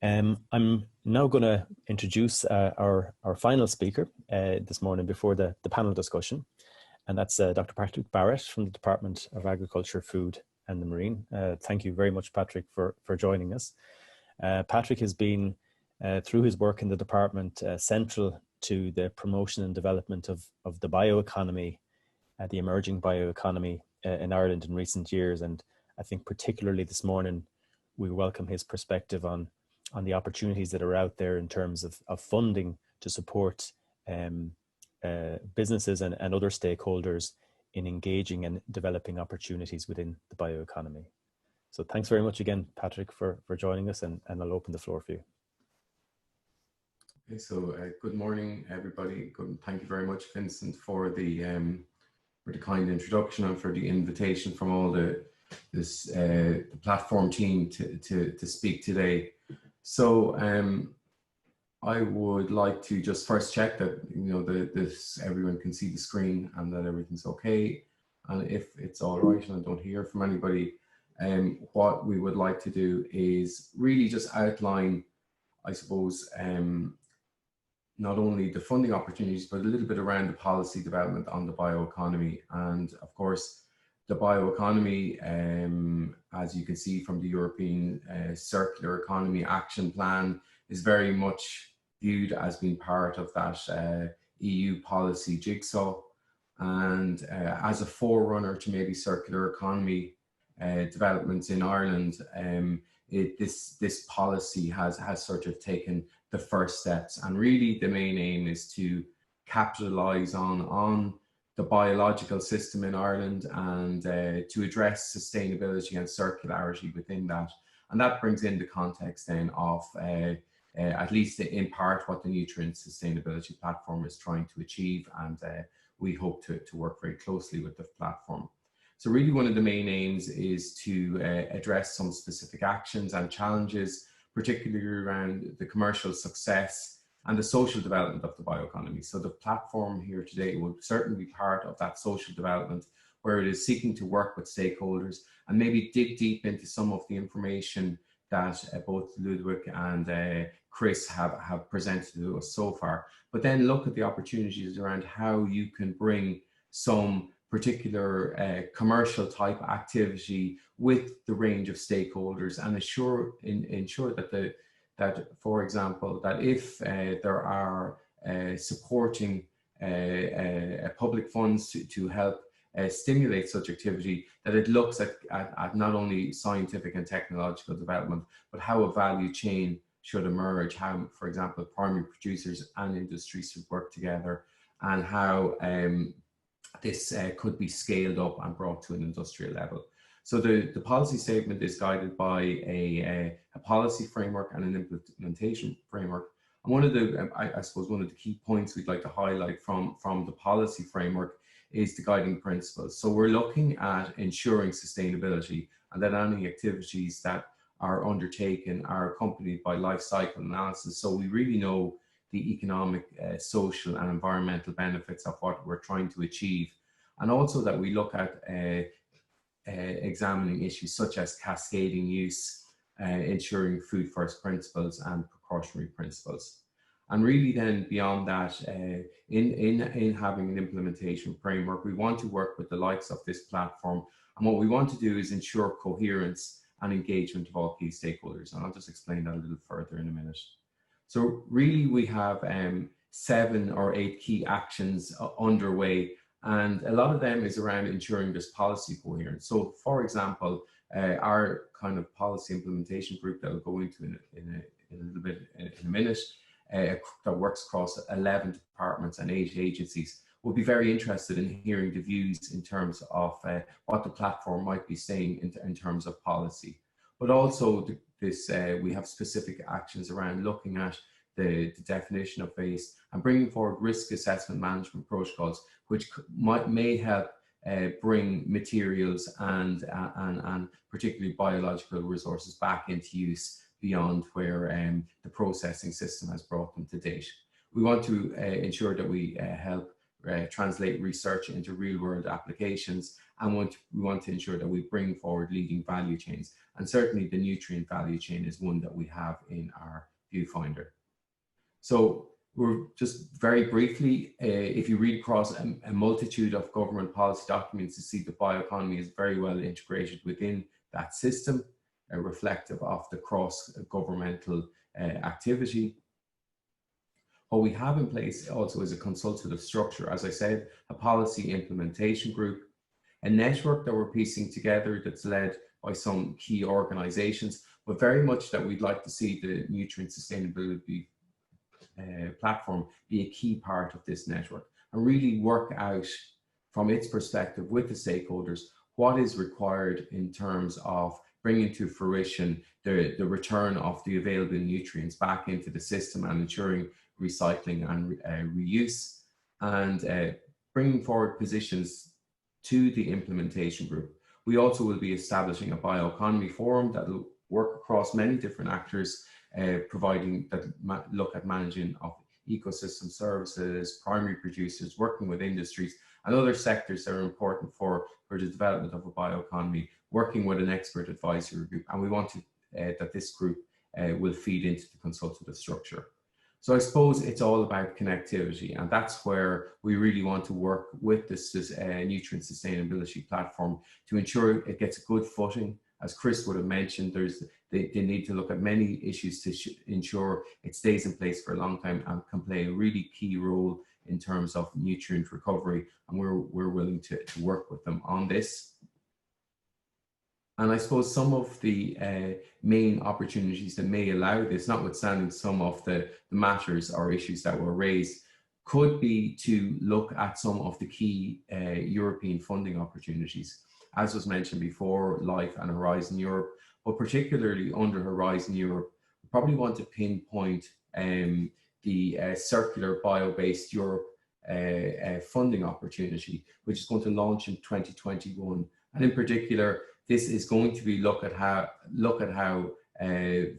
I'm now going to introduce our final speaker this morning before the panel discussion, and that's Dr. Patrick Barrett from the Department of Agriculture, Food and the Marine. Thank you very much, Patrick, for joining us. Patrick has been, through his work in the department, central to the promotion and development of the bioeconomy, the emerging bioeconomy in Ireland in recent years. And I think particularly this morning, we welcome his perspective on the opportunities that are out there in terms of funding to support businesses and other stakeholders in engaging and developing opportunities within the bioeconomy. So thanks very much again, Patrick, for joining us, and I'll open the floor for you. Okay, so good morning, everybody. Thank you very much, Vincent, for the kind introduction and for the invitation from all the platform team to speak today. So I would like to just first check that everyone can see the screen and that everything's okay. And if it's all right and I don't hear from anybody, what we would like to do is really just outline, I suppose, not only the funding opportunities, but a little bit around the policy development on the bioeconomy. And of course, the bioeconomy, as you can see from the European Circular Economy Action Plan, is very much viewed as being part of that EU policy jigsaw. And as a forerunner to maybe circular economy developments in Ireland, this policy has sort of taken the first steps. And really the main aim is to capitalize on the biological system in Ireland and to address sustainability and circularity within that. And that brings in the context then of at least in part what the Nutrient Sustainability Platform is trying to achieve. And we hope to work very closely with the platform. So really one of the main aims is to address some specific actions and challenges, particularly around the commercial success and the social development of the bioeconomy. So the platform here today will certainly be part of that social development, where it is seeking to work with stakeholders and maybe dig deep into some of the information that both Ludwig and Chris have presented to us so far, but then look at the opportunities around how you can bring some particular commercial type activity with the range of stakeholders and ensure that for example, that if there are supporting public funds to help stimulate such activity, that it looks at not only scientific and technological development, but how a value chain should emerge, how, for example, primary producers and industries should work together, and how this could be scaled up and brought to an industrial level. So the policy statement is guided by a policy framework and an implementation framework. And one of the, I suppose, one of the key points we'd like to highlight from the policy framework is the guiding principles. So we're looking at ensuring sustainability, and that any activities that are undertaken are accompanied by life cycle analysis. So we really know the economic, social and environmental benefits of what we're trying to achieve. And also that we look at examining issues such as cascading use, ensuring food first principles and precautionary principles. And really then beyond that, in having an implementation framework, we want to work with the likes of this platform. And what we want to do is ensure coherence and engagement of all key stakeholders. And I'll just explain that a little further in a minute. So really we have 7 or 8 key actions underway, and a lot of them is around ensuring this policy coherence. So for example, our kind of policy implementation group that we'll go into in a little bit in a minute, that works across 11 departments and 8 agencies, will be very interested in hearing the views in terms of what the platform might be saying in terms of policy. But also we have specific actions around looking at the definition of waste and bringing forward risk assessment management protocols, which may help bring materials and particularly biological resources back into use beyond where the processing system has brought them to date. We want to ensure that we help translate research into real-world applications, and we want to ensure that we bring forward leading value chains. And certainly the nutrient value chain is one that we have in our viewfinder. So we're just very briefly, if you read across a multitude of government policy documents, you see the bioeconomy is very well integrated within that system, reflective of the cross-governmental activity. What we have in place also is a consultative structure, as I said, a policy implementation group, a network that we're piecing together that's led by some key organizations, but very much that we'd like to see the nutrient sustainability platform be a key part of this network and really work out from its perspective with the stakeholders what is required in terms of bringing to fruition the return of the available nutrients back into the system and ensuring recycling and reuse, and bringing forward positions to the implementation group. We also will be establishing a bioeconomy forum that will work across many different actors, providing that look at managing of ecosystem services, primary producers, working with industries and other sectors that are important for the development of a bioeconomy, working with an expert advisory group. And we want to, that this group will feed into the consultative structure. So I suppose it's all about connectivity, and that's where we really want to work with this nutrient sustainability platform to ensure it gets a good footing. As Chris would have mentioned, they need to look at many issues to ensure it stays in place for a long time and can play a really key role in terms of nutrient recovery, and we're willing to work with them on this. And I suppose some of the main opportunities that may allow this, notwithstanding some of the matters or issues that were raised, could be to look at some of the key European funding opportunities. As was mentioned before, LIFE and Horizon Europe, but particularly under Horizon Europe, we probably want to pinpoint the Circular Bio-based Europe funding opportunity, which is going to launch in 2021. And in particular, this is going to be look at how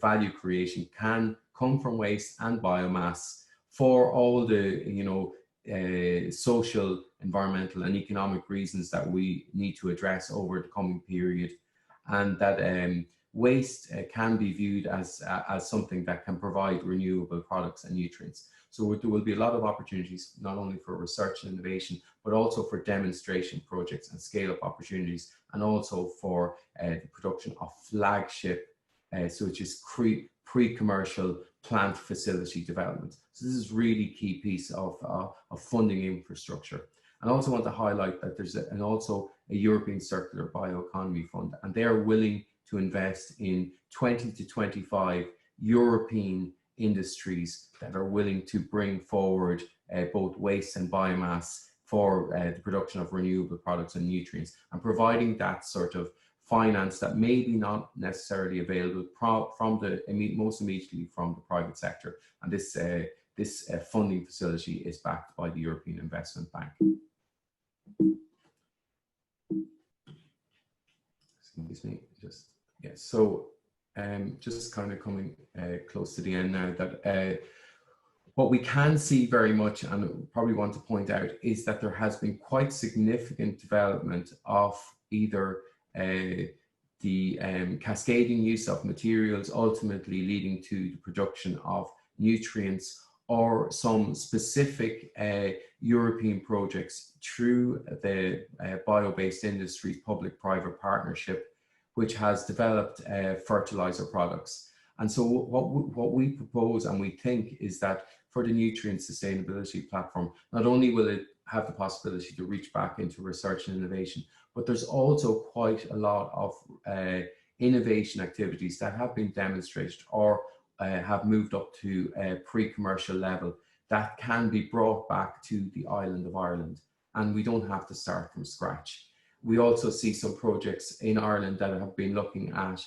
value creation can come from waste and biomass for all the social, environmental and economic reasons that we need to address over the coming period, and that waste can be viewed as something that can provide renewable products and nutrients. So there will be a lot of opportunities, not only for research and innovation, but also for demonstration projects and scale-up opportunities, and also for the production of flagship, which is pre-commercial plant facility development. So this is really key piece of funding infrastructure. And I also want to highlight that there's also a European Circular Bioeconomy Fund, and they are willing to invest in 20 to 25 European industries that are willing to bring forward both waste and biomass for the production of renewable products and nutrients, and providing that sort of finance that may be not necessarily available from most immediately from the private sector. And this funding facility is backed by the European Investment Bank. Excuse me, so just kind of coming close to the end now, that what we can see very much, and probably want to point out, is that there has been quite significant development of either the cascading use of materials, ultimately leading to the production of nutrients, or some specific European projects through the bio-based industries public-private partnership, which has developed fertilizer products. And so what we propose and we think is that for the nutrient sustainability platform, not only will it have the possibility to reach back into research and innovation, but there's also quite a lot of innovation activities that have been demonstrated or have moved up to a pre-commercial level that can be brought back to the island of Ireland, and we don't have to start from scratch. We also see some projects in Ireland that have been looking at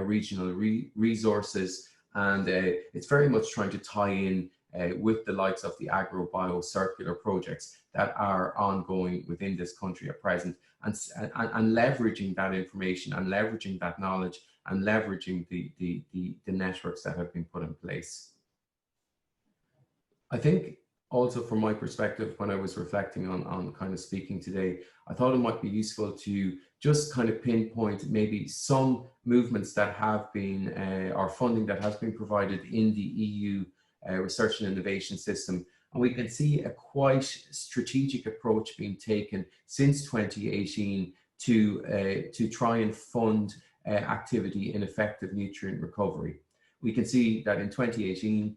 regional resources, and it's very much trying to tie in with the likes of the agro-bio-circular projects that are ongoing within this country at present, and leveraging that information and leveraging that knowledge and leveraging the networks that have been put in place. I think also from my perspective, when I was reflecting on kind of speaking today, I thought it might be useful to just kind of pinpoint maybe some movements that have been, or funding that has been provided in the EU research and innovation system. And we can see a quite strategic approach being taken since 2018 to try and fund activity in effective nutrient recovery. We can see that in 2018,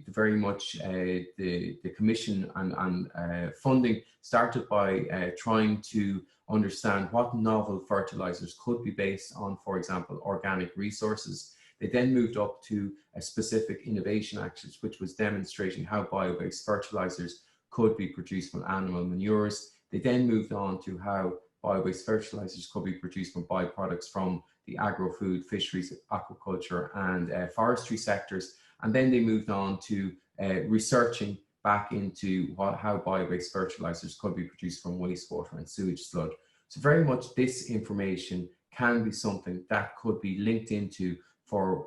very much the Commission and funding started by trying to understand what novel fertilizers could be based on, for example, organic resources. They then moved up to a specific innovation axis, which was demonstrating how bio-based fertilizers could be produced from animal manures. They then moved on to how bio-based fertilizers could be produced from byproducts from the agro-food, fisheries, aquaculture, and forestry sectors. And then they moved on to researching back into how bio-based fertilizers could be produced from wastewater and sewage sludge. So very much this information can be something that could be linked into for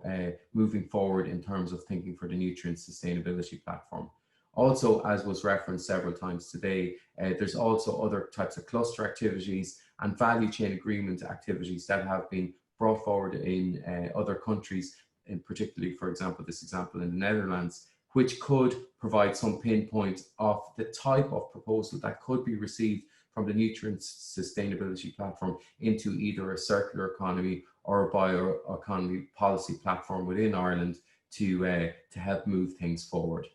moving forward in terms of thinking for the nutrient sustainability platform. Also, as was referenced several times today, there's also other types of cluster activities and value chain agreement activities that have been brought forward in other countries, in particularly, for example, this example in the Netherlands, which could provide some pinpoint of the type of proposal that could be received from the nutrient sustainability platform into either a circular economy or a bioeconomy policy platform within Ireland to help move things forward.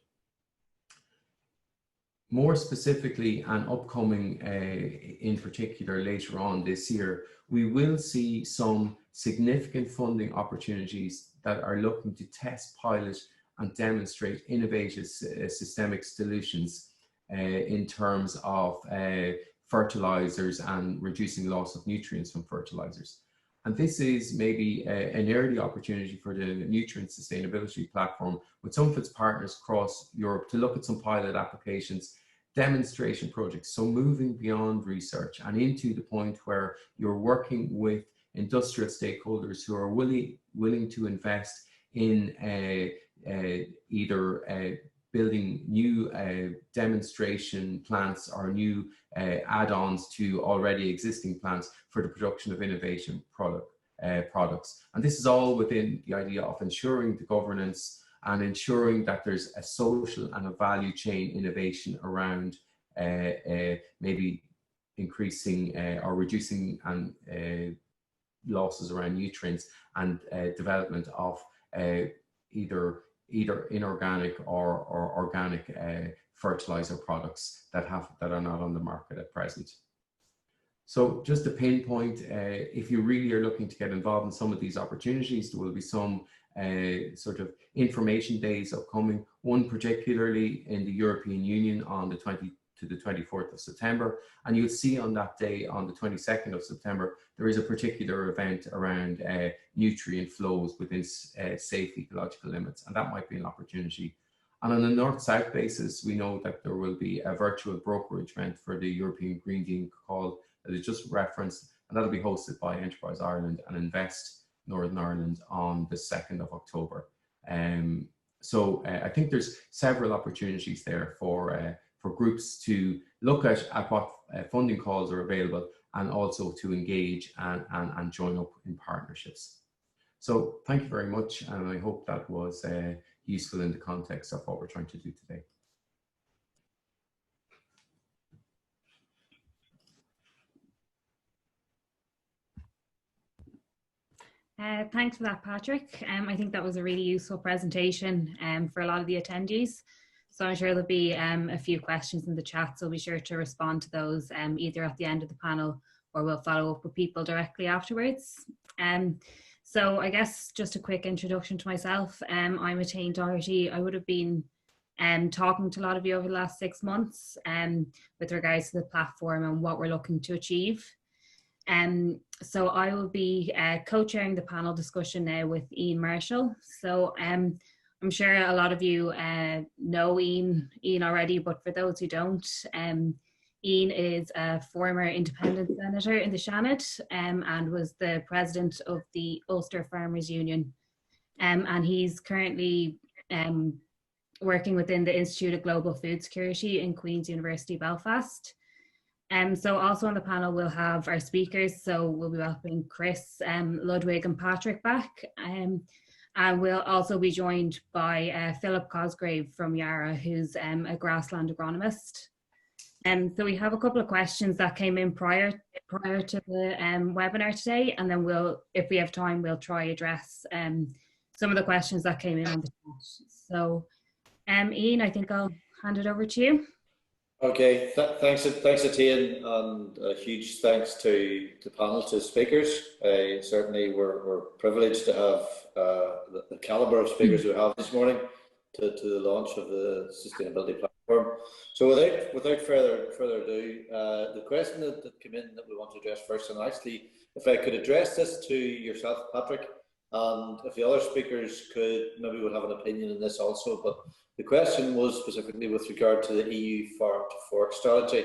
More specifically, and upcoming in particular later on this year, we will see some significant funding opportunities that are looking to test, pilot, and demonstrate innovative systemic solutions in terms of fertilizers and reducing loss of nutrients from fertilizers. And this is maybe an early opportunity for the nutrient sustainability platform with some of its partners across Europe to look at some pilot applications, demonstration projects. So moving beyond research and into the point where you're working with industrial stakeholders who are willing to invest in either building new demonstration plants or new add-ons to already existing plants for the production of innovation products. And this is all within the idea of ensuring the governance and ensuring that there's a social and a value chain innovation around maybe increasing or reducing and losses around nutrients and development of either inorganic or organic fertilizer products that are not on the market at present. So just to pinpoint, if you really are looking to get involved in some of these opportunities, there will be some sort of information days upcoming, one particularly in the European Union on the 20th to the 24th of September. And you'll see on that day, on the 22nd of September, there is a particular event around nutrient flows within safe ecological limits, and that might be an opportunity. And on a north-south basis, we know that there will be a virtual brokerage event for the European Green Deal call that is just referenced, and that'll be hosted by Enterprise Ireland and Invest Northern Ireland on the 2nd of October. So I think there's several opportunities there for groups to look at what funding calls are available and also to engage and join up in partnerships. So thank you very much, and I hope that was useful in the context of what we're trying to do today. Thanks for that, Patrick. I think that was a really useful presentation for a lot of the attendees. So I'm sure there'll be a few questions in the chat, so be sure to respond to those either at the end of the panel or we'll follow up with people directly afterwards. So I guess just a quick introduction to myself. I'm Attain Doherty. I would have been talking to a lot of you over the last 6 months with regards to the platform and what we're looking to achieve. So I will be co-chairing the panel discussion now with Ian Marshall. So I'm sure a lot of you know Ian already, but for those who don't, Ian is a former independent senator in the Seanad and was the president of the Ulster Farmers Union. And he's currently working within the Institute of Global Food Security in Queen's University, Belfast. So also on the panel, we'll have our speakers. So we'll be welcoming Chris, Ludwig and Patrick back. And we'll also be joined by Philip Cosgrave from Yarra, who's a grassland agronomist. So we have a couple of questions that came in prior to the webinar today, and then if we have time, we'll try address some of the questions that came in on the chat. So Ian, I think I'll hand it over to you. Okay, thanks Etienne, and a huge thanks to the panel, to speakers. Certainly we're privileged to have the calibre of speakers we have this morning to the launch of the sustainability platform. So without further ado, the question that came in that we want to address first, and actually if I could address this to yourself, Patrick, and if the other speakers could, maybe we'll have an opinion on this also, but the question was specifically with regard to the EU farm to fork strategy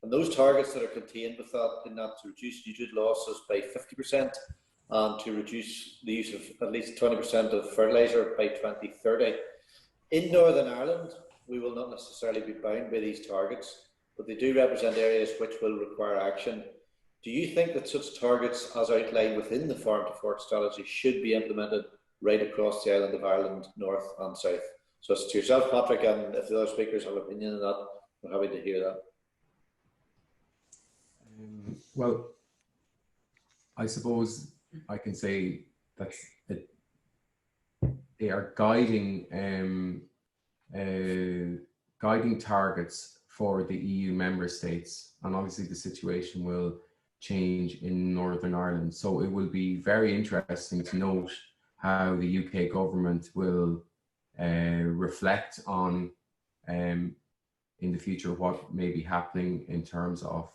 and those targets that are contained with that, in that to reduce nutrient losses by 50% and to reduce the use of at least 20% of fertiliser by 2030. In Northern Ireland, we will not necessarily be bound by these targets, but they do represent areas which will require action. Do you think that such targets as outlined within the farm to fork strategy should be implemented right across the island of Ireland, north and south? So it's to yourself, Patrick, and if the other speakers have an opinion on that, we're happy to hear that. Well, I suppose I can say that they are guiding targets for the EU member states, and obviously the situation will change in Northern Ireland. So it will be very interesting to note how the UK government will reflect on in the future what may be happening in terms of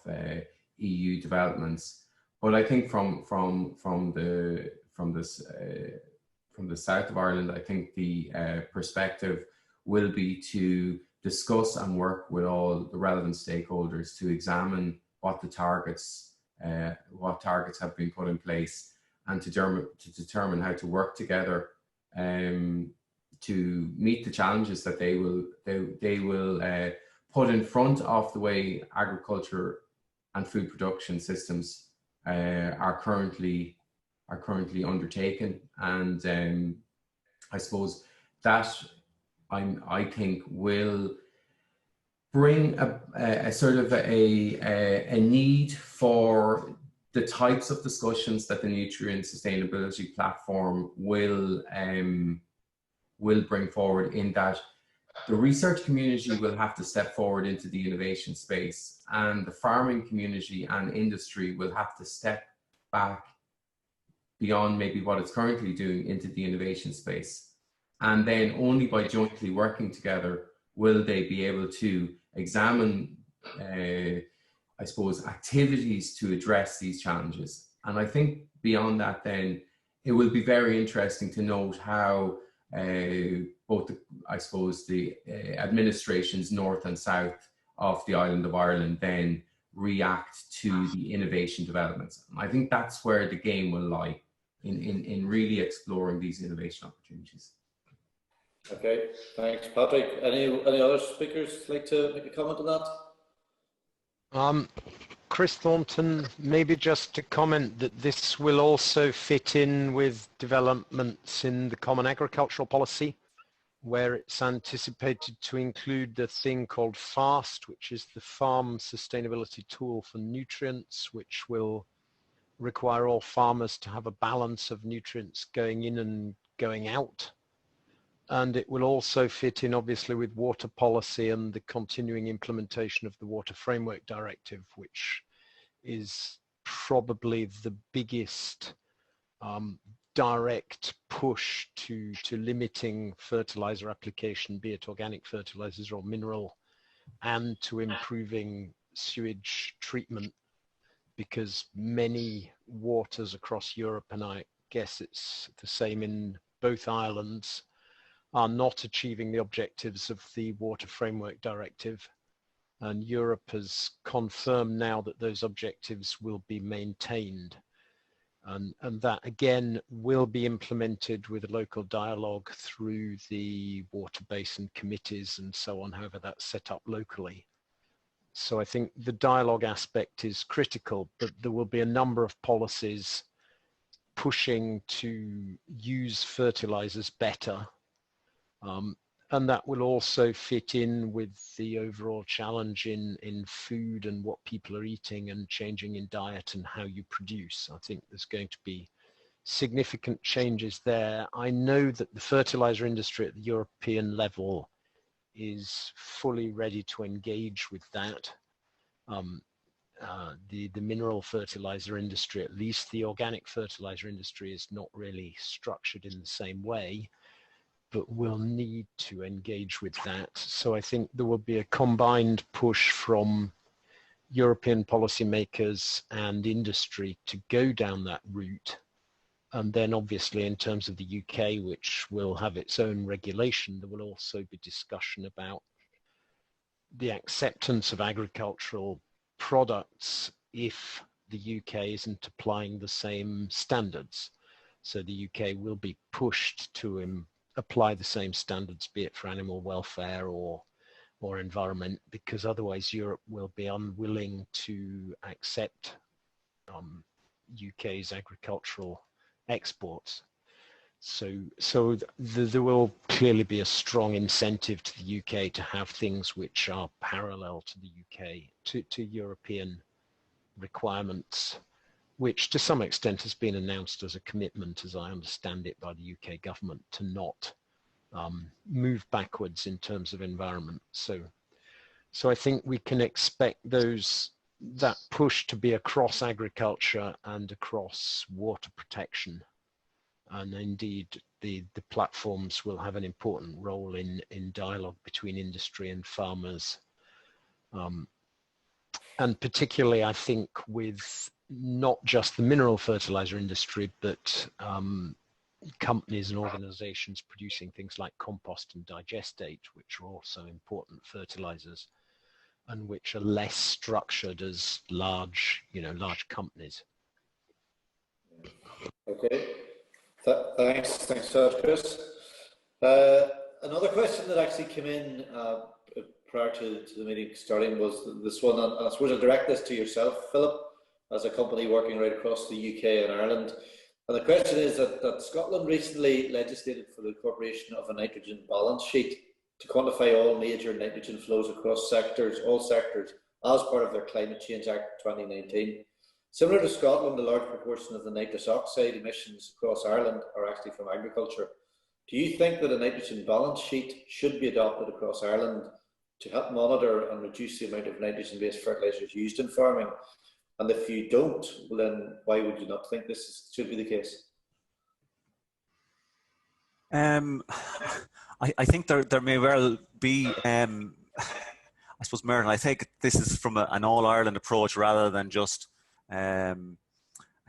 EU developments. But I think from the south of Ireland, I think the perspective will be to discuss and work with all the relevant stakeholders to examine what the targets have been put in place, and to determine how to work together to meet the challenges that they will put in front of the way agriculture and food production systems are currently undertaken. And I suppose that I think will bring a sort of a need for the types of discussions that the nutrient sustainability platform will bring forward, in that the research community will have to step forward into the innovation space, and the farming community and industry will have to step back beyond maybe what it's currently doing into the innovation space. And then only by jointly working together will they be able to examine, I suppose, activities to address these challenges. And I think beyond that, then it will be very interesting to note how both the administrations north and south of the island of Ireland then react to the innovation developments. And I think that's where the game will lie, in really exploring these innovation opportunities. Okay, thanks, Patrick. Any other speakers like to make a comment on that? Chris Thornton, maybe just to comment that this will also fit in with developments in the Common Agricultural Policy, where it's anticipated to include the thing called FAST, which is the Farm Sustainability Tool for Nutrients, which will require all farmers to have a balance of nutrients going in and going out. And it will also fit in, obviously, with water policy and the continuing implementation of the Water Framework Directive, which is probably the biggest direct push to limiting fertilizer application, be it organic fertilizers or mineral, and to improving sewage treatment, because many waters across Europe, and I guess it's the same in both islands, are not achieving the objectives of the Water Framework Directive. And Europe has confirmed now that those objectives will be maintained. And that again will be implemented with a local dialogue through the water basin committees and so on, however that's set up locally. So I think the dialogue aspect is critical, but there will be a number of policies pushing to use fertilizers better. And that will also fit in with the overall challenge in food and what people are eating and changing in diet and how you produce. I think there's going to be significant changes there. I know that the fertilizer industry at the European level is fully ready to engage with that. The mineral fertilizer industry, at least the organic fertilizer industry, is not really structured in the same way, but we'll need to engage with that. So I think there will be a combined push from European policymakers and industry to go down that route. And then obviously in terms of the UK, which will have its own regulation, there will also be discussion about the acceptance of agricultural products if the UK isn't applying the same standards. So the UK will be pushed to apply the same standards, be it for animal welfare or environment, because otherwise Europe will be unwilling to accept UK's agricultural exports. So there will clearly be a strong incentive to the UK to have things which are parallel to the UK, to European requirements, which to some extent has been announced as a commitment, as I understand it, by the UK government to not move backwards in terms of environment. So I think we can expect that push to be across agriculture and across water protection. And indeed, the platforms will have an important role in dialogue between industry and farmers. And particularly, I think, with not just the mineral fertilizer industry, but companies and organizations producing things like compost and digestate, which are also important fertilizers and which are less structured as large companies. Okay. Thanks for that, Chris. Another question that actually came in prior to the meeting starting was this one, and I suppose I'll direct this to yourself, Philip, as a company working right across the UK and Ireland. And the question is that Scotland recently legislated for the incorporation of a nitrogen balance sheet to quantify all major nitrogen flows across all sectors, as part of their Climate Change Act 2019. Similar to Scotland, a large proportion of the nitrous oxide emissions across Ireland are actually from agriculture. Do you think that a nitrogen balance sheet should be adopted across Ireland to help monitor and reduce the amount of nitrogen-based fertilisers used in farming? And if you don't, well then why would you not think this should be the case? I think there may well be, I suppose, Merlin, I think this is from an all-Ireland approach rather than just a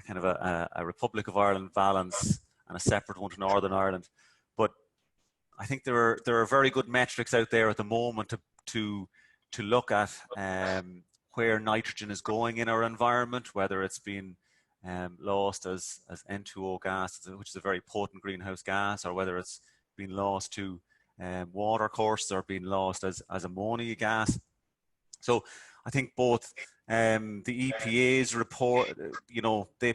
kind of a Republic of Ireland balance and a separate one to Northern Ireland. But I think there are very good metrics out there at the moment to look at where nitrogen is going in our environment, whether it's been lost as N2O gas, which is a very potent greenhouse gas, or whether it's been lost to water courses or been lost as ammonia gas. So I think both the EPA's report, they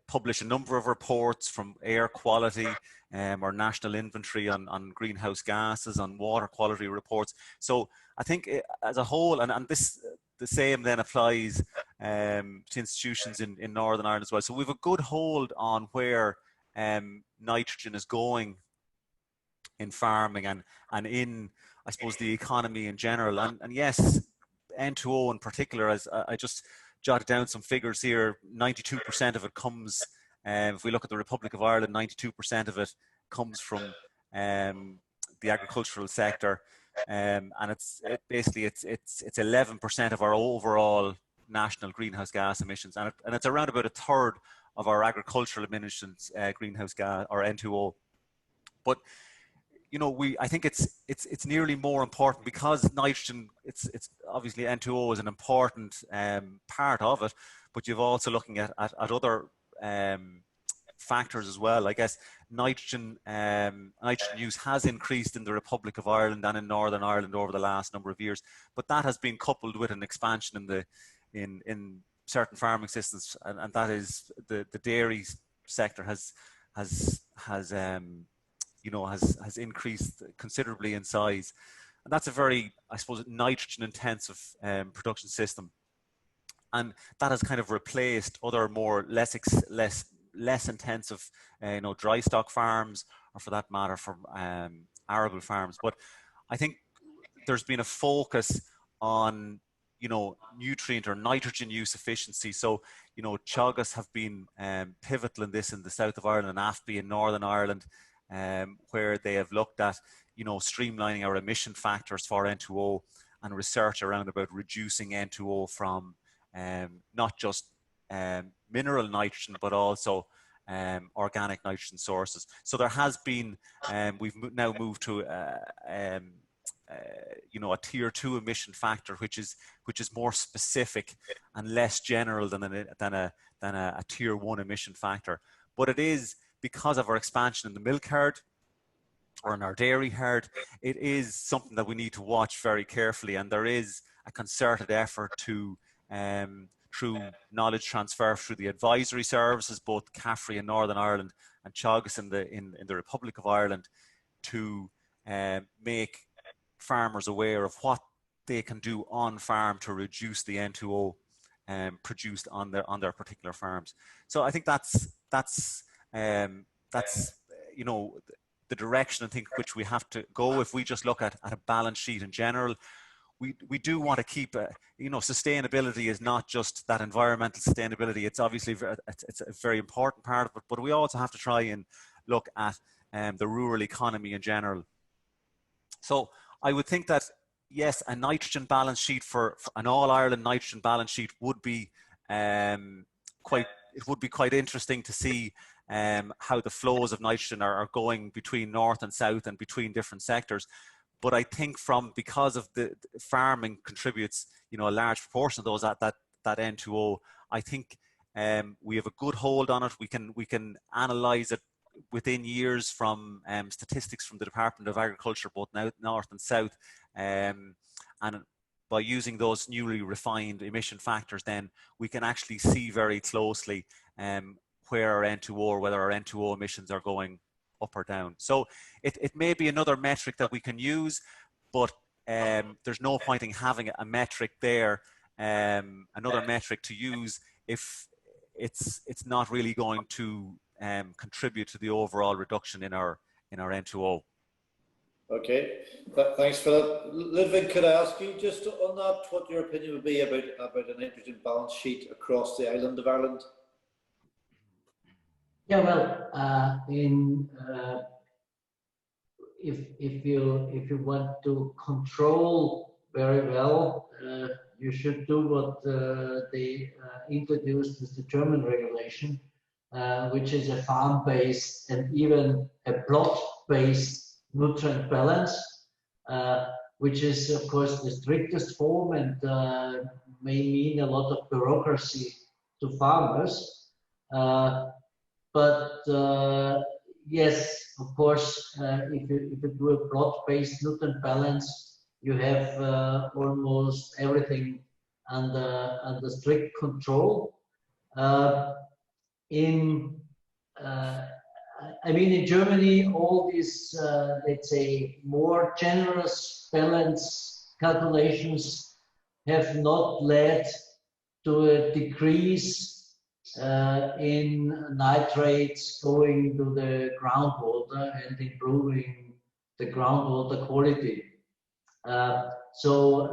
publish a number of reports from air quality, or national inventory on greenhouse gases, on water quality reports. So I think as a whole, and the same then applies to institutions in Northern Ireland as well. So we have a good hold on where nitrogen is going in farming and in, I suppose, the economy in general. And yes, N2O in particular, as I just jotted down some figures here, 92% of it comes, if we look at the Republic of Ireland, 92% of it comes from the agricultural sector. And it's basically 11% of our overall national greenhouse gas emissions, and it's around about a third of our agricultural emissions, greenhouse gas or N2O. But you know, I think it's nearly more important because nitrogen, it's obviously N2O is an important part of it, but you've also looking at other factors as well. I guess nitrogen use has increased in the Republic of Ireland and in Northern Ireland over the last number of years, but that has been coupled with an expansion in certain farming systems, and that is the dairy sector has increased considerably in size, and that's a very, I suppose, nitrogen intensive production system, and that has kind of replaced other more less intensive dry stock farms, or for that matter from arable farms. But I think there's been a focus on nutrient or nitrogen use efficiency. So Teagasc have been pivotal in this in the south of Ireland, and AFBI in Northern Ireland, where they have looked at streamlining our emission factors for N2O and research around about reducing N2O from not just mineral nitrogen but also organic nitrogen sources. So there has been we've now moved to a tier 2 emission factor, which is more specific and less general than a tier 1 emission factor. But it is, because of our expansion in the milk herd or in our dairy herd, it is something that we need to watch very carefully, and there is a concerted effort to through knowledge transfer through the advisory services, both CAFRE in Northern Ireland and Teagasc in the Republic of Ireland, to make farmers aware of what they can do on farm to reduce the N2O produced on their particular farms. So I think that's the direction I think which we have to go. If we just look at a balance sheet in general, we do want to keep sustainability is not just that environmental sustainability. It's obviously it's a very important part of it, but we also have to try and look at the rural economy in general. So I would think that, yes, a nitrogen balance sheet for an all-Ireland nitrogen balance sheet would be quite interesting to see how the flows of nitrogen are going between north and south and between different sectors. But I think because of the farming contributes, a large proportion of those at that N2O, I think we have a good hold on it. We can analyze it within years from statistics from the Department of Agriculture, both north and south, and by using those newly refined emission factors, then we can actually see very closely where our N2O, or whether our N2O emissions are going up or down. So it may be another metric that we can use, but there's no point in having a metric there, another metric to use, if it's not really going to contribute to the overall reduction in our N2O. Okay, thanks for that. Ludwig, could I ask you just on that, what your opinion would be about a nitrogen balance sheet across the island of Ireland? Yeah, well, if you want to control very well, you should do what they introduced as the German regulation, which is a farm-based and even a plot-based nutrient balance, which is, of course, the strictest form and may mean a lot of bureaucracy to farmers. But yes, of course, if you do a plot-based nutrient balance, you have almost everything under strict control. In Germany, all these, let's say, more generous balance calculations have not led to a decrease in nitrates going to the groundwater and improving the groundwater quality. So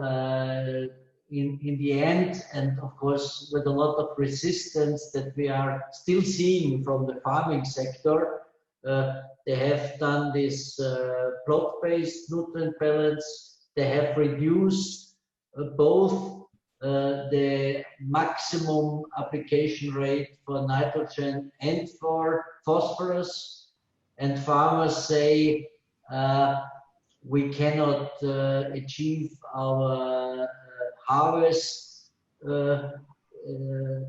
in the end, and of course with a lot of resistance that we are still seeing from the farming sector, they have done this plot-based nutrient balance. They have reduced both the maximum application rate for nitrogen and for phosphorus, and farmers say we cannot achieve our harvest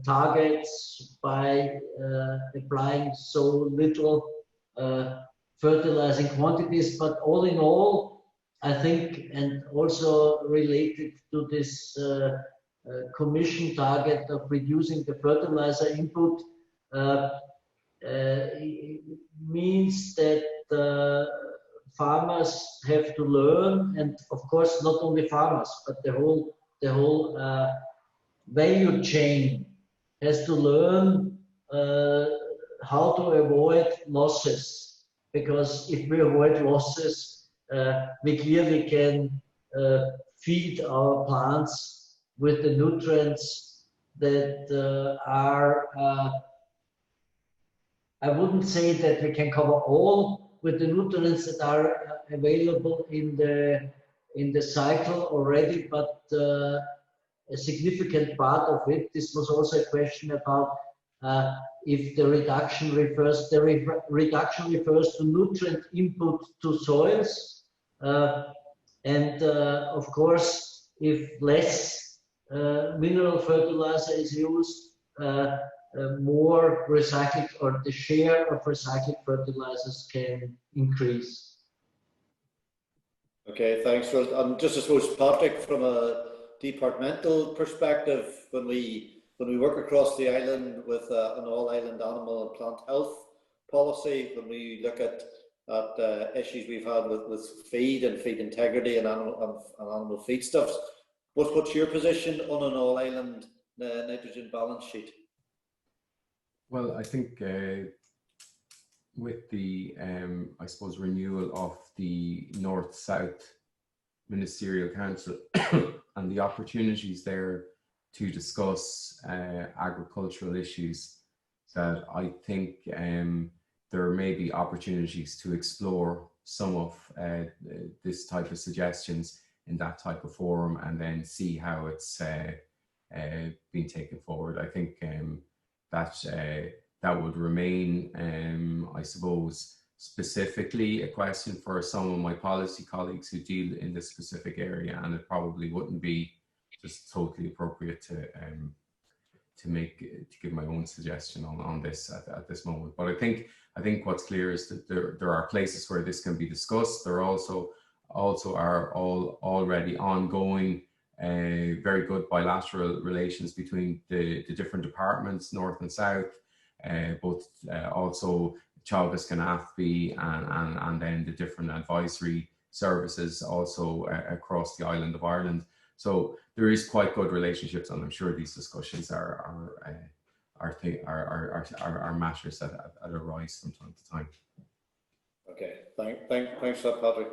targets by applying so little fertilizing quantities. But all in all, I think, and also related to this Commission target of reducing the fertilizer input, means that farmers have to learn, and of course not only farmers, but the whole value chain has to learn how to avoid losses. Because if we avoid losses, we clearly can feed our plants with the nutrients that are, I wouldn't say that we can cover all with the nutrients that are available in the cycle already, but a significant part of it. This was also a question about if the reduction refers to nutrient input to soils, and of course, if less mineral fertilizer is used, more recycled, or the share of recycled fertilizers can increase. Okay, thanks. Well, just I suppose, Patrick, from a departmental perspective, when we work across the island with an all-island animal and plant health policy, when we look at issues we've had with feed and feed integrity and animal feedstuffs, what's your position on an all-island nitrogen balance sheet? Well, I think with the, I suppose, renewal of the North-South Ministerial Council and the opportunities there to discuss agricultural issues, that I think there may be opportunities to explore some of this type of suggestions in that type of forum, and then see how it's being taken forward. I think that would remain, I suppose, specifically a question for some of my policy colleagues who deal in this specific area, and it probably wouldn't be just totally appropriate to give my own suggestion on this at this moment. But I think what's clear is that there are places where this can be discussed. There also are already ongoing very good bilateral relations between the different departments, North and South, both also Teagasc and INSP, and then the different advisory services also across the island of Ireland. So there is quite good relationships, and I'm sure these discussions are matters that arise from time to time. Okay, thanks for that, Patrick.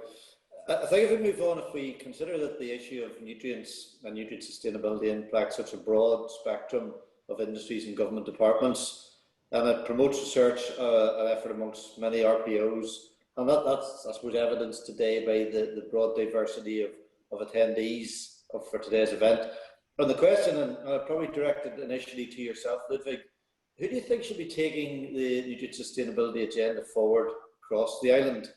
I think if we move on, if we consider that the issue of nutrients and nutrient sustainability impacts such a broad spectrum of industries and government departments, and it promotes research and effort amongst many RPOs, and that's, I suppose, evidenced today by the broad diversity of attendees for today's event. And the question, and I probably directed initially to yourself, Ludwig, who do you think should be taking the nutrient sustainability agenda forward across the island?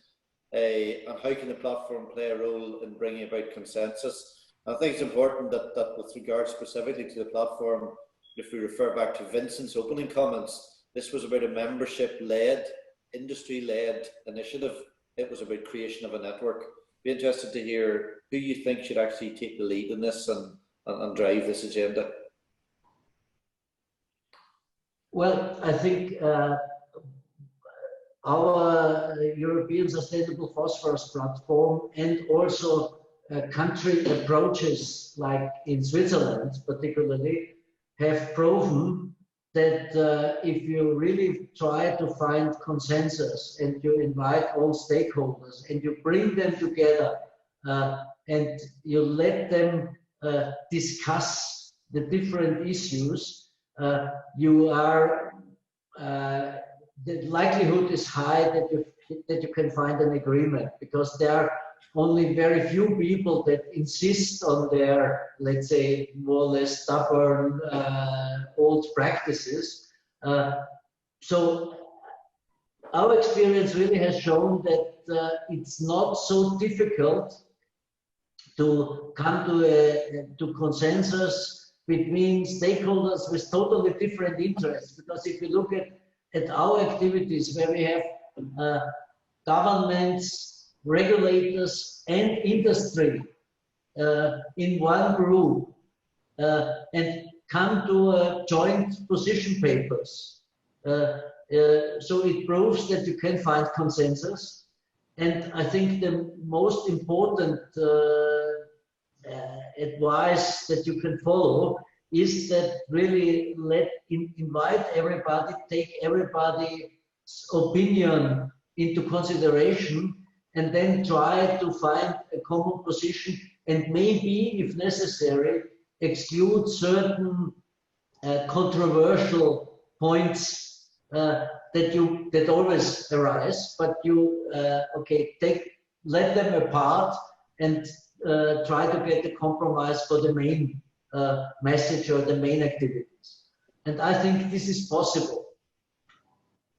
And how can the platform play a role in bringing about consensus? I think it's important that with regard specifically to the platform, if we refer back to Vincent's opening comments, this was about a membership-led, industry-led initiative. It was about creation of a network. Be interested to hear who you think should actually take the lead in this and drive this agenda. Well, I think our European Sustainable Phosphorus Platform, and also country approaches like in Switzerland particularly, have proven that if you really try to find consensus and you invite all stakeholders and you bring them together and you let them discuss the different issues, the likelihood is high that you can find an agreement, because there are only very few people that insist on their, let's say, more or less stubborn old practices. So our experience really has shown that it's not so difficult to come to consensus between stakeholders with totally different interests. Because if you look at our activities where we have governments, regulators, and industry in one group and come to joint position papers. So it proves that you can find consensus. And I think the most important advice that you can follow is that really invite everybody, take everybody's opinion into consideration, and then try to find a common position, and maybe, if necessary, exclude certain controversial points that always arise, but you let them apart and try to get a compromise for the main message or the main activities. And I think this is possible,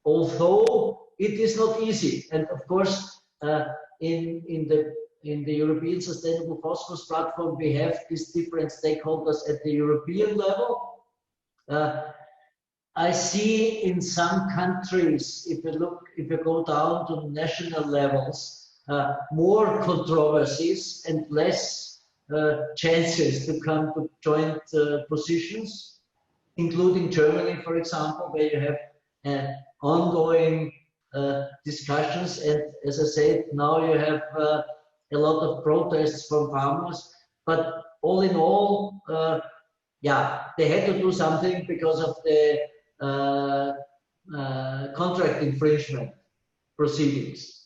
although it is not easy. And of course, in the European Sustainable Phosphorus Platform, we have these different stakeholders at the European level. I see in some countries, if you go down to national levels, more controversies and less chances to come to joint positions, including Germany, for example, where you have ongoing discussions. And as I said, now you have a lot of protests from farmers. But all in all, yeah, they had to do something because of the contract infringement proceedings.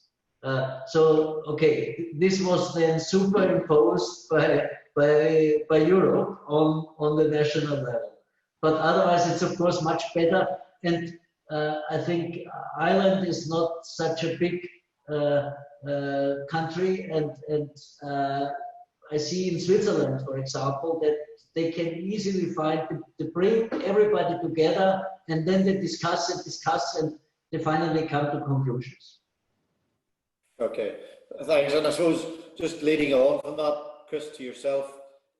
So, okay, this was then superimposed by Europe on the national level. But otherwise, it's of course much better. And I think Ireland is not such a big country, and I see in Switzerland, for example, that they can easily find to bring everybody together, and then they discuss and they finally come to conclusions. Okay, thanks. And I suppose just leading on from that, Chris, to yourself,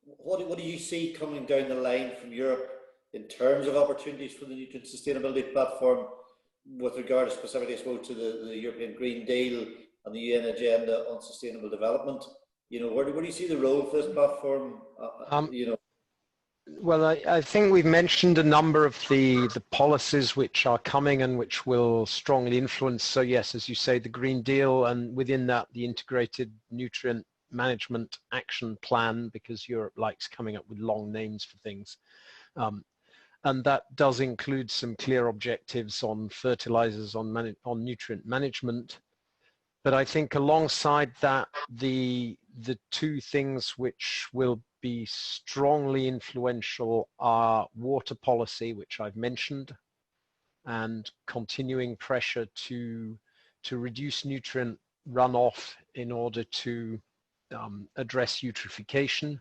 what do you see coming down the line from Europe in terms of opportunities for the nutrient sustainability platform with regard specifically, I suppose, to the European Green Deal and the UN agenda on sustainable development? You know, where do you see the role for this platform? You know. Well, I think we've mentioned a number of the policies which are coming and which will strongly influence. So yes, as you say, the Green Deal, and within that, the Integrated Nutrient Management Action Plan, because Europe likes coming up with long names for things. And that does include some clear objectives on fertilizers, on nutrient management. But I think alongside that, the two things which will be strongly influential are water policy, which I've mentioned, and continuing pressure to reduce nutrient runoff in order to address eutrophication.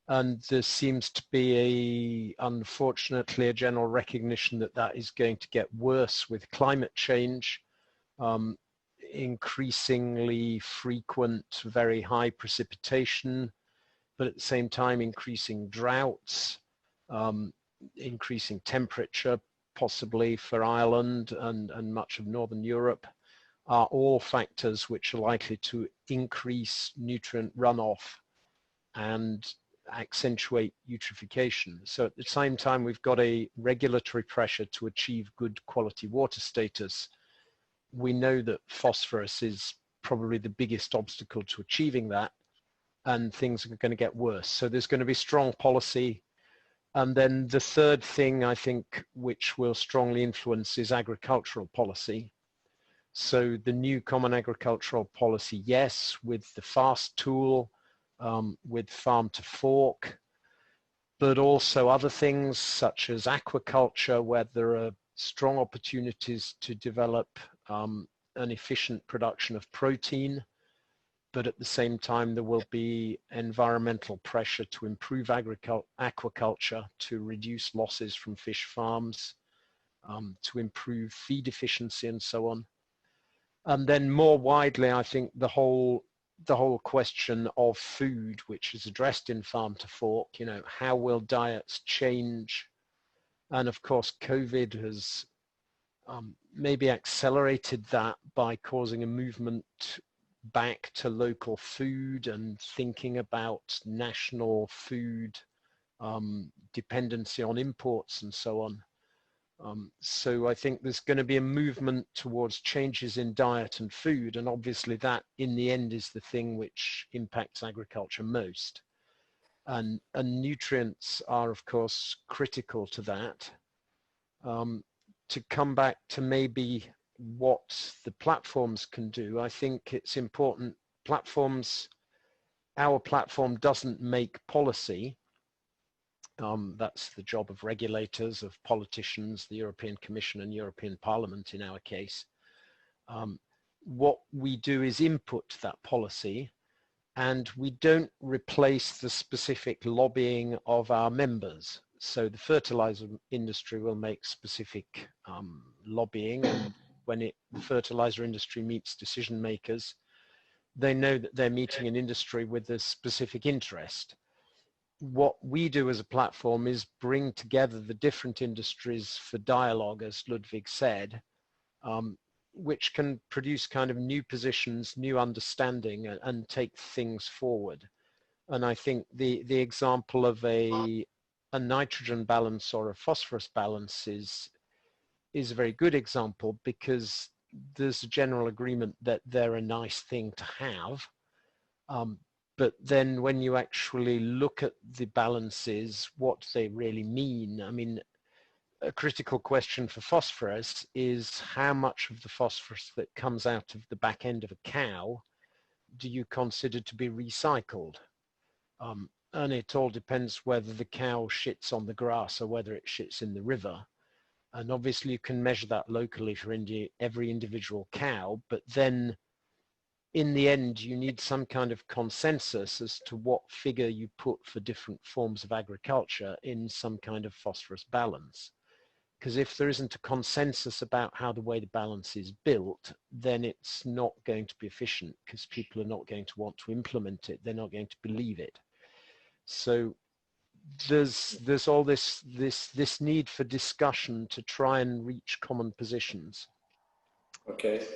And there seems to be unfortunately a general recognition that that is going to get worse with climate change, increasingly frequent, very high precipitation, but at the same time increasing droughts, increasing temperature, possibly for Ireland and much of Northern Europe, are all factors which are likely to increase nutrient runoff and accentuate eutrophication. So at the same time, we've got a regulatory pressure to achieve good quality water status. We know that phosphorus is probably the biggest obstacle to achieving that, and things are going to get worse. So there's going to be strong policy. And then the third thing, I think, which will strongly influence is agricultural policy. So the new Common Agricultural Policy, yes, with the FAST tool, with farm to fork, but also other things such as aquaculture, where there are strong opportunities to develop an efficient production of protein. But at the same time, there will be environmental pressure to improve aquaculture, to reduce losses from fish farms, to improve feed efficiency and so on. And then more widely, I think the whole question of food, which is addressed in Farm to Fork, you know, how will diets change? And of course, COVID has maybe accelerated that by causing a movement back to local food and thinking about national food dependency on imports and so on. So I think there's going to be a movement towards changes in diet and food, and obviously that in the end is the thing which impacts agriculture most. And nutrients are of course critical to that. To come back to maybe what the platforms can do, I think it's important. Our platform doesn't make policy. That's the job of regulators, of politicians, the European Commission and European Parliament in our case. What we do is input that policy, and we don't replace the specific lobbying of our members. So the fertilizer industry will make specific lobbying, and when the fertilizer industry meets decision makers, they know that they're meeting an industry with a specific interest. What we do as a platform is bring together the different industries for dialogue, as Ludwig said, which can produce kind of new positions, new understanding, and take things forward. And I think the example of a nitrogen balance or a phosphorus balance is a very good example, because there's a general agreement that they're a nice thing to have. But then when you actually look at the balances, what they really mean, I mean, a critical question for phosphorus is how much of the phosphorus that comes out of the back end of a cow do you consider to be recycled? And it all depends whether the cow shits on the grass or whether it shits in the river. And obviously you can measure that locally for every individual cow, but then in the end, you need some kind of consensus as to what figure you put for different forms of agriculture in some kind of phosphorus balance. Because if there isn't a consensus about how the way the balance is built, then it's not going to be efficient, because people are not going to want to implement it. They're not going to believe it. So there's all this need for discussion to try and reach common positions. Okay.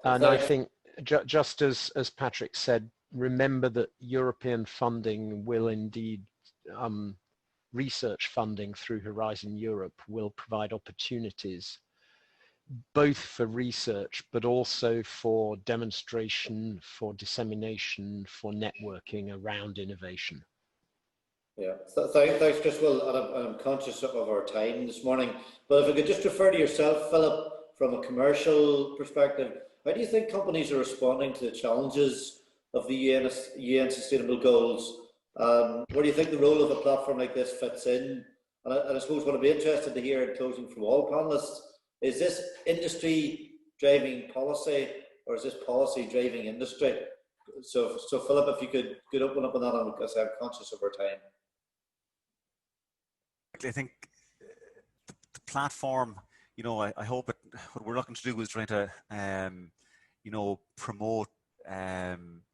And I think, just as Patrick said, remember that European funding will indeed, research funding through Horizon Europe will provide opportunities both for research, but also for demonstration, for dissemination, for networking around innovation. Yeah, thanks, Chris. Well, and I'm conscious of our time this morning, but if I could just refer to yourself, Philip, from a commercial perspective, how do you think companies are responding to the challenges of the UN Sustainable Goals? Where do you think the role of a platform like this fits in? And I suppose what I'd be interested to hear in closing from all panelists, is this industry driving policy, or is this policy driving industry? So Philip, if you could open up on that, because I'm conscious of our time. I think the platform, you know, I hope what we're looking to do is trying to, you know, promote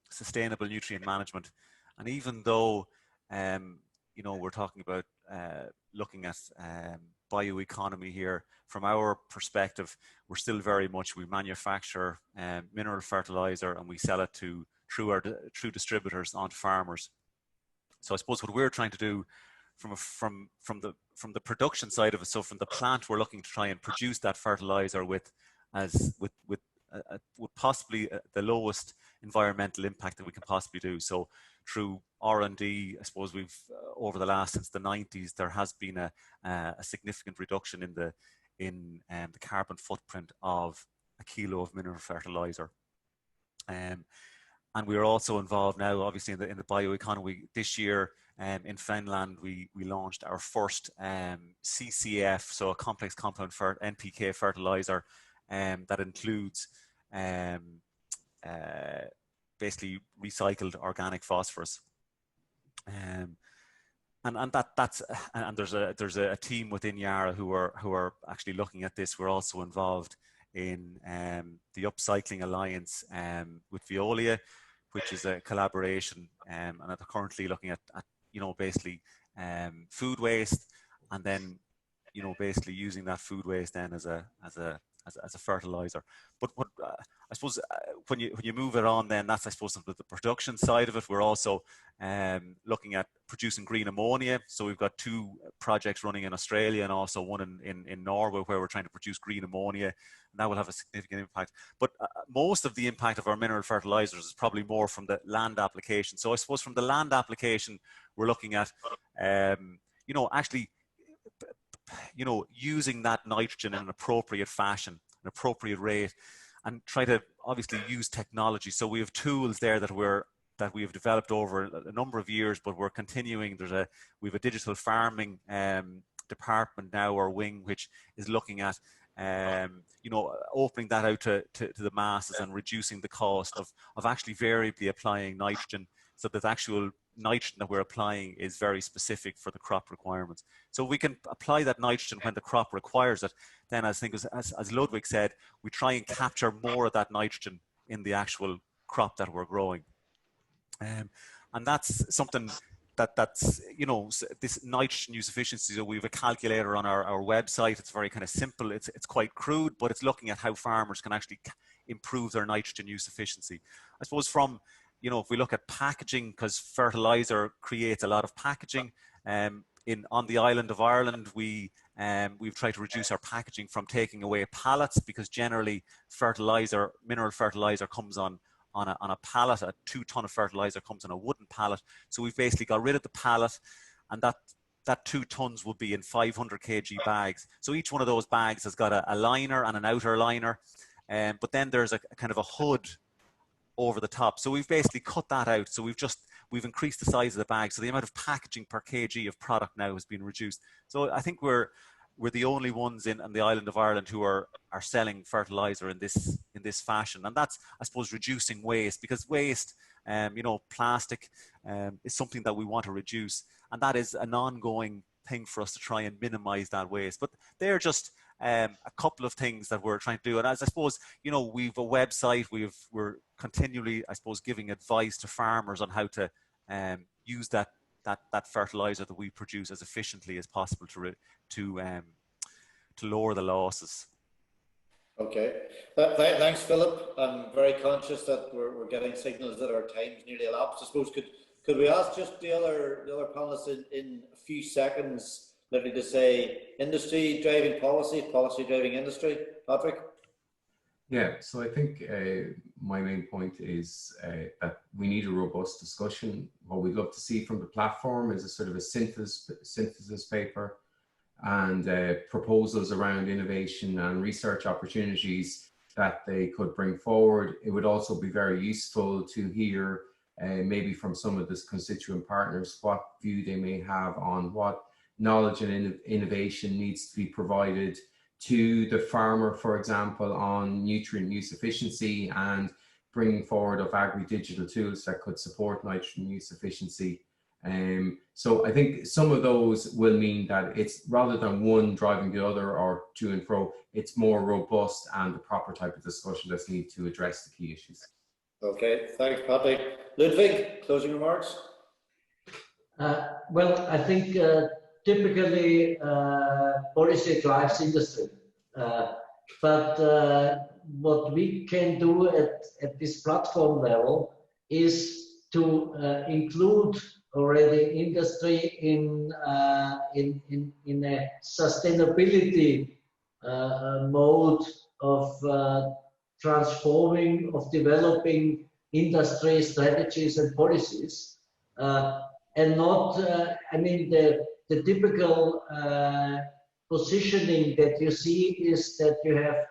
sustainable nutrient management. And even though, you know, we're talking about looking at bioeconomy here, from our perspective, we're still very much, we manufacture mineral fertilizer and we sell it through distributors onto farmers. So I suppose what we're trying to do from the production side of it, so from the plant, we're looking to try and produce that fertilizer with possibly the lowest environmental impact that we can possibly do. So through R&D, I suppose we've over the last, since the 90s, there has been a significant reduction in the carbon footprint of a kilo of mineral fertilizer. And we are also involved now, obviously, in the bioeconomy. This year in Finland, we launched our first CCF, so a complex compound NPK fertilizer that includes basically recycled organic phosphorus. there's a team within Yara who are actually looking at this. We're also involved in the Upcycling Alliance with Veolia, which is a collaboration, and they're currently looking at basically food waste, and then basically using that food waste then as a fertilizer. But what I suppose when you move it on, then that's, I suppose, the production side of it. We're also looking at producing green ammonia. So we've got 2 projects running in Australia and also one in Norway, where we're trying to produce green ammonia, and that will have a significant impact. But most of the impact of our mineral fertilizers is probably more from the land application. So I suppose from the land application, we're looking at actually using that nitrogen in an appropriate fashion, an appropriate rate, and try to obviously use technology. So we have tools there that we have developed over a number of years, but we're continuing. We have a digital farming department now, or wing, which is looking at opening that out to the masses and reducing the cost of actually variably applying nitrogen, so that the actual nitrogen that we're applying is very specific for the crop requirements. So we can apply that nitrogen when the crop requires it. Then, as Ludwig said, we try and capture more of that nitrogen in the actual crop that we're growing. And that's something that's this nitrogen use efficiency. So we have a calculator on our website. It's very kind of simple. It's quite crude, but it's looking at how farmers can actually improve their nitrogen use efficiency. I suppose from if we look at packaging, because fertilizer creates a lot of packaging. On the island of Ireland, we've tried to reduce our packaging from taking away pallets, because generally mineral fertilizer comes on a pallet. A 2-ton of fertilizer comes on a wooden pallet. So we've basically got rid of the pallet, and that 2 tons will be in 500 kg bags. So each one of those bags has got a liner and an outer liner, but then there's a kind of a hood over the top. So we've basically cut that out. So we've increased the size of the bag. So the amount of packaging per kg of product now has been reduced. So I think we're the only ones on the island of Ireland who are selling fertilizer in this fashion. And that's, I suppose, reducing waste, because waste, plastic is something that we want to reduce. And that is an ongoing thing for us to try and minimize that waste. But they're just a couple of things that we're trying to do. And as I suppose, we've a website, we're continually, I suppose, giving advice to farmers on how to use that fertilizer that we produce as efficiently as possible to lower the losses. Okay, thanks, Philip. I'm very conscious that we're getting signals that our time's nearly elapsed. I suppose could we ask just the other panelists in a few seconds, literally, to say industry driving policy driving industry? Patrick? Yeah, so I think my main point is that we need a robust discussion. What we'd love to see from the platform is a sort of a synthesis paper and proposals around innovation and research opportunities that they could bring forward. It would also be very useful to hear maybe from some of the constituent partners what view they may have on what knowledge and innovation needs to be provided to the farmer, for example, on nutrient use efficiency, and bringing forward of agri-digital tools that could support nitrogen use efficiency. So I think some of those will mean that it's, rather than one driving the other or to and fro, it's more robust and the proper type of discussion that's needed to address the key issues. Okay, thanks, Patrick. Ludwig, closing remarks? Well, I think typically policy drives industry, but what we can do at this platform level is to include already industry in a sustainability mode of transforming, of developing industry strategies and policies, and not, I mean, the typical positioning that you see is that you have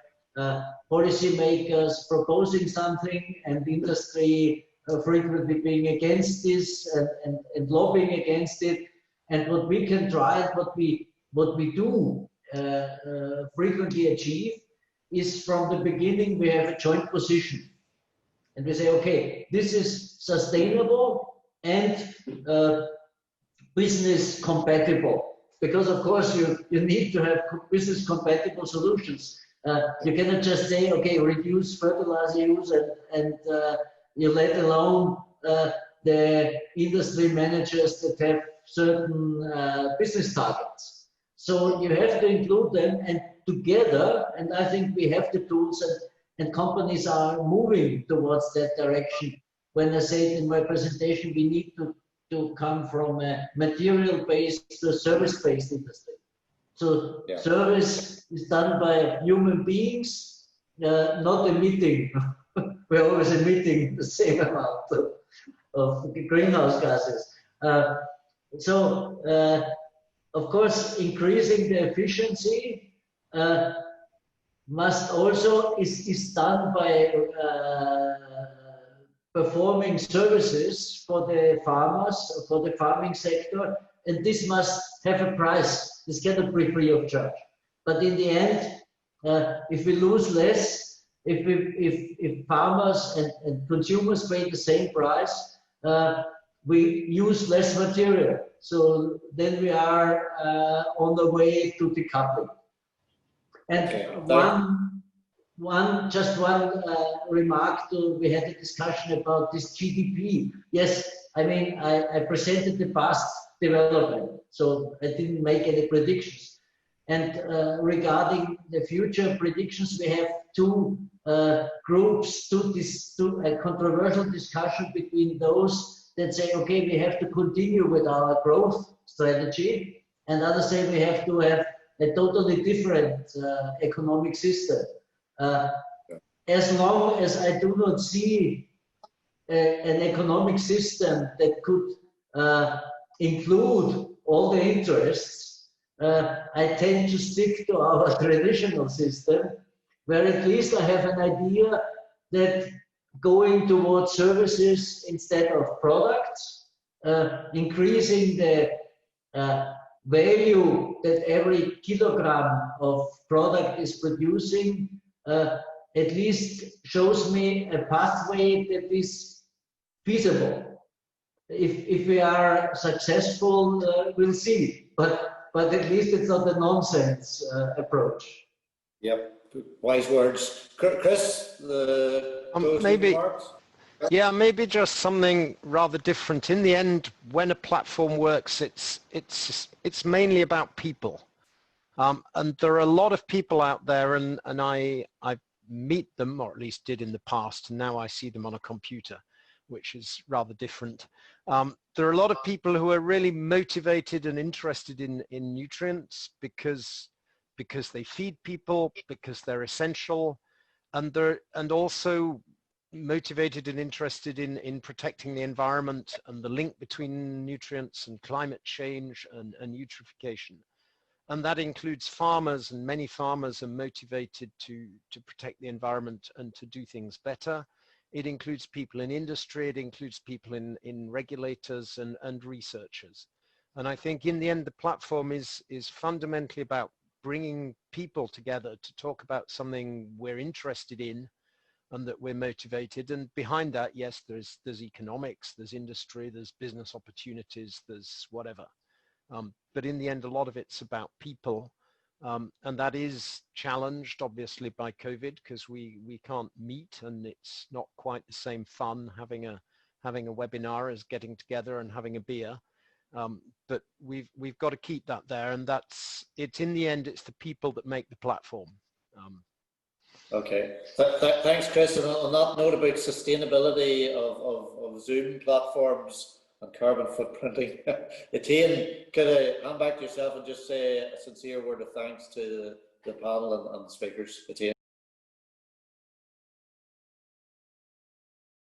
policymakers proposing something and industry frequently being against this and lobbying against it. And what we can try, and what we do frequently achieve, is from the beginning we have a joint position, and we say, okay, this is sustainable, and business compatible, because of course you need to have business compatible solutions. You cannot just say, okay, reduce fertilizer use and you let alone the industry managers that have certain business targets. So you have to include them, and together, and I think we have the tools, and companies are moving towards that direction. When I said in my presentation, we need to come from a material-based to a service-based industry. So service is done by human beings, not emitting. We're always emitting the same amount of greenhouse gases. Of course, increasing the efficiency must also is done by performing services for the farmers, for the farming sector, and this must have a price. This cannot be free of charge. But in the end, if we lose less, if farmers and consumers pay the same price, we use less material. So then we are on the way to decoupling. And just one remark to, we had a discussion about this GDP. Yes, I mean, I presented the past development, so I didn't make any predictions. And regarding the future predictions, we have two groups, a controversial discussion between those that say, okay, we have to continue with our growth strategy, and others say we have to have a totally different economic system. As long as I do not see an economic system that could include all the interests, I tend to stick to our traditional system, where at least I have an idea that going towards services instead of products, increasing the value that every kilogram of product is producing, at least shows me a pathway that is feasible. If we are successful, we'll see. But at least it's not a nonsense approach. Yep, wise words. Chris, maybe. Yeah, maybe just something rather different. In the end, when a platform works, it's mainly about people, and there are a lot of people out there, and I meet them, or at least did in the past, and now I see them on a computer, which is rather different. There are a lot of people who are really motivated and interested in nutrients because they feed people, because they're essential, and also motivated and interested in protecting the environment and the link between nutrients and climate change and eutrophication. And that includes farmers, and many farmers are motivated to protect the environment and to do things better. It includes people in industry, it includes people in regulators and researchers. And I think in the end, the platform is fundamentally about bringing people together to talk about something we're interested in and that we're motivated. And behind that, yes, there's economics, there's industry, there's business opportunities, there's whatever. But in the end, a lot of it's about people. And that is challenged, obviously, by COVID, because we can't meet, and it's not quite the same fun having a webinar as getting together and having a beer. But we've got to keep that there, and in the end, it's the people that make the platform. Okay, thanks, Chris. And on that note about sustainability of Zoom platforms and carbon footprinting, Etienne, could I hand back to yourself and just say a sincere word of thanks to the panel and the speakers, Etienne?